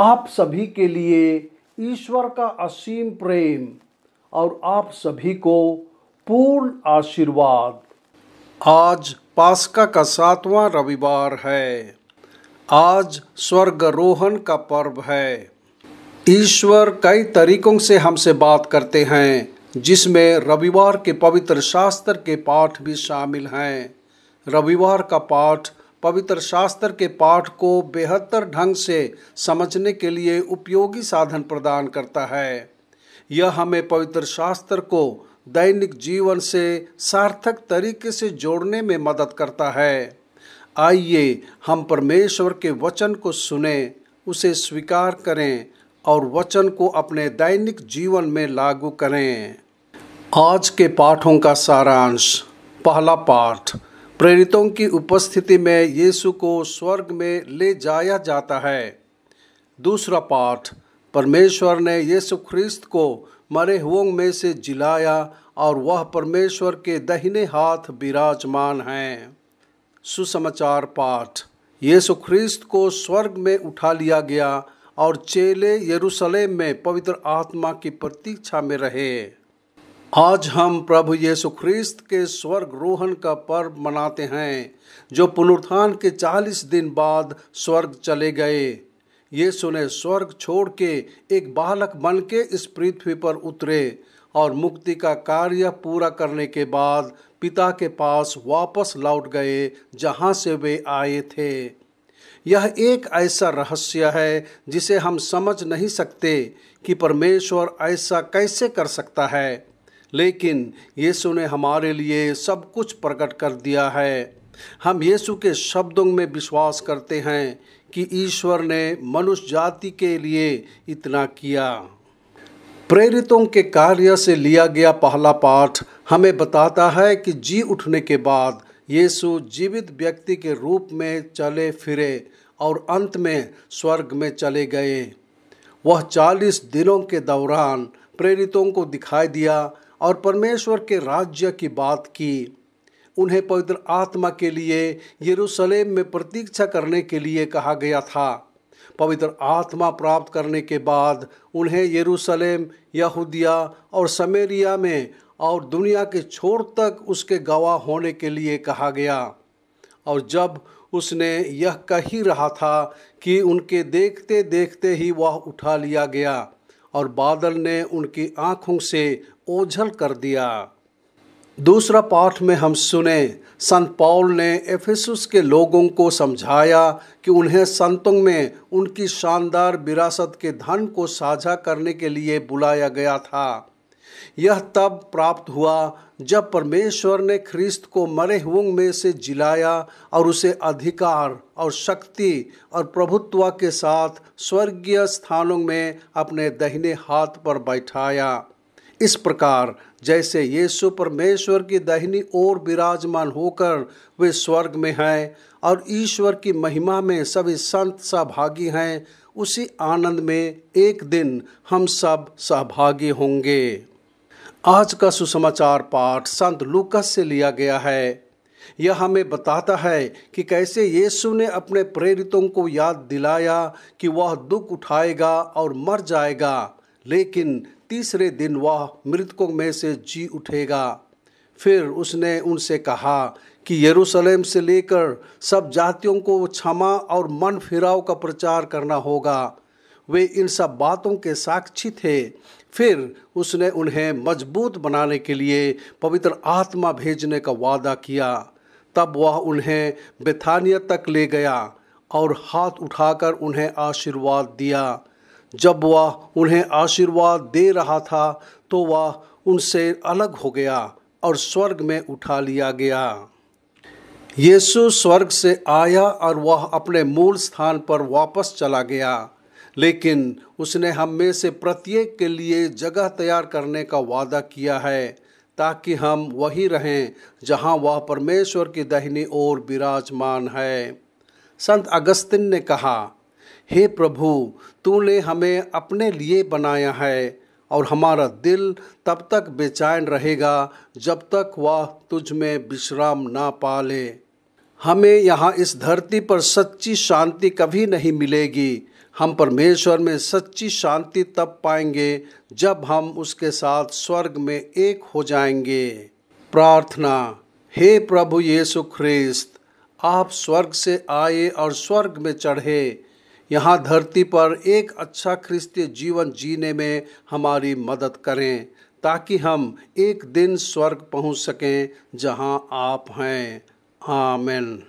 आप सभी के लिए ईश्वर का असीम प्रेम और आप सभी को पूर्ण आशीर्वाद। आज पास्का का 7वां रविवार है। आज स्वर्गारोहण का पर्व है। ईश्वर कई तरीकों से हमसे बात करते हैं, जिसमें रविवार के पवित्र शास्त्र के पाठ भी शामिल हैं। रविवार का पाठ पवित्र शास्त्र के पाठ को बेहतर ढंग से समझने के लिए उपयोगी साधन प्रदान करता है। यह हमें पवित्र शास्त्र को दैनिक जीवन से सार्थक तरीके से जोड़ने में मदद करता है। आइए हम परमेश्वर के वचन को सुनें, उसे स्वीकार करें और वचन को अपने दैनिक जीवन में लागू करें। आज के पाठों का सारांश। पहला पाठ, प्रेरितों की उपस्थिति में यीशु को स्वर्ग में ले जाया जाता है। दूसरा पाठ, परमेश्वर ने यीशु ख्रिस्त को मरे हुओं में से जिलाया और वह परमेश्वर के दाहिने हाथ विराजमान हैं। सुसमाचार पाठ, यीशु ख्रिस्त को स्वर्ग में उठा लिया गया और चेले यरूशलेम में पवित्र आत्मा की प्रतीक्षा में रहे। आज हम प्रभु यीशु ख्रिस्त के स्वर्गारोहण का पर्व मनाते हैं, जो पुनरुत्थान के 40 दिन बाद स्वर्ग चले गए। यीशु ने स्वर्ग छोड़ के एक बालक बन के इस पृथ्वी पर उतरे और मुक्ति का कार्य पूरा करने के बाद पिता के पास वापस लौट गए, जहां से वे आए थे। यह एक ऐसा रहस्य है जिसे हम समझ नहीं सकते कि परमेश्वर ऐसा कैसे कर सकता है, लेकिन यीशु ने हमारे लिए सब कुछ प्रकट कर दिया है। हम यीशु के शब्दों में विश्वास करते हैं कि ईश्वर ने मनुष्य जाति के लिए इतना किया। प्रेरितों के कार्य से लिया गया पहला पाठ हमें बताता है कि जी उठने के बाद यीशु जीवित व्यक्ति के रूप में चले फिरे और अंत में स्वर्ग में चले गए। वह 40 दिनों के दौरान प्रेरितों को दिखाई दिया और परमेश्वर के राज्य की बात की। उन्हें पवित्र आत्मा के लिए यरूशलेम में प्रतीक्षा करने के लिए कहा गया था। पवित्र आत्मा प्राप्त करने के बाद उन्हें यरूशलेम, यहूदिया और सामरिया में और दुनिया के छोर तक उसके गवाह होने के लिए कहा गया। और जब उसने यह कह ही रहा था कि उनके देखते देखते ही वह उठा लिया गया और बादल ने उनकी आंखों से ओझल कर दिया। दूसरा पाठ में हम सुने, संत पौल ने एफेसुस के लोगों को समझाया कि उन्हें संतों में उनकी शानदार विरासत के धन को साझा करने के लिए बुलाया गया था। यह तब प्राप्त हुआ जब परमेश्वर ने ख्रिस्त को मरे हुओं में से जिलाया और उसे अधिकार और शक्ति और प्रभुत्व के साथ स्वर्गीय स्थानों में अपने दाहिने हाथ पर बैठाया। इस प्रकार जैसे यीशु परमेश्वर की दाहिनी ओर विराजमान होकर वे स्वर्ग में हैं और ईश्वर की महिमा में सभी संत सहभागी हैं, उसी आनंद में एक दिन हम सब सहभागी होंगे। आज का सुसमाचार पाठ संत लूकास से लिया गया है। यह हमें बताता है कि कैसे यीशु ने अपने प्रेरितों को याद दिलाया कि वह दुख उठाएगा और मर जाएगा, लेकिन तीसरे दिन वह मृतकों में से जी उठेगा। फिर उसने उनसे कहा कि यरूशलेम से लेकर सब जातियों को क्षमा और मन फिराव का प्रचार करना होगा। वे इन सब बातों के साक्षी थे। फिर उसने उन्हें मजबूत बनाने के लिए पवित्र आत्मा भेजने का वादा किया। तब वह उन्हें बेथानिया तक ले गया और हाथ उठाकर उन्हें आशीर्वाद दिया। जब वह उन्हें आशीर्वाद दे रहा था तो वह उनसे अलग हो गया और स्वर्ग में उठा लिया गया। यीशु स्वर्ग से आया और वह अपने मूल स्थान पर वापस चला गया, लेकिन उसने हम में से प्रत्येक के लिए जगह तैयार करने का वादा किया है, ताकि हम वहीं रहें जहां वह परमेश्वर की दाहिनी ओर विराजमान है। संत अगस्तिन ने कहा, हे प्रभु, तूने हमें अपने लिए बनाया है और हमारा दिल तब तक बेचैन रहेगा जब तक वह तुझ में विश्राम ना पा ले। हमें यहाँ इस धरती पर सच्ची शांति कभी नहीं मिलेगी। हम परमेश्वर में सच्ची शांति तब पाएंगे जब हम उसके साथ स्वर्ग में एक हो जाएंगे। प्रार्थना। हे प्रभु यीशु ख्रिस्त, आप स्वर्ग से आए और स्वर्ग में चढ़े। यहाँ धरती पर एक अच्छा ख्रिस्तीय जीवन जीने में हमारी मदद करें, ताकि हम एक दिन स्वर्ग पहुँच सकें जहाँ आप हैं। आमीन।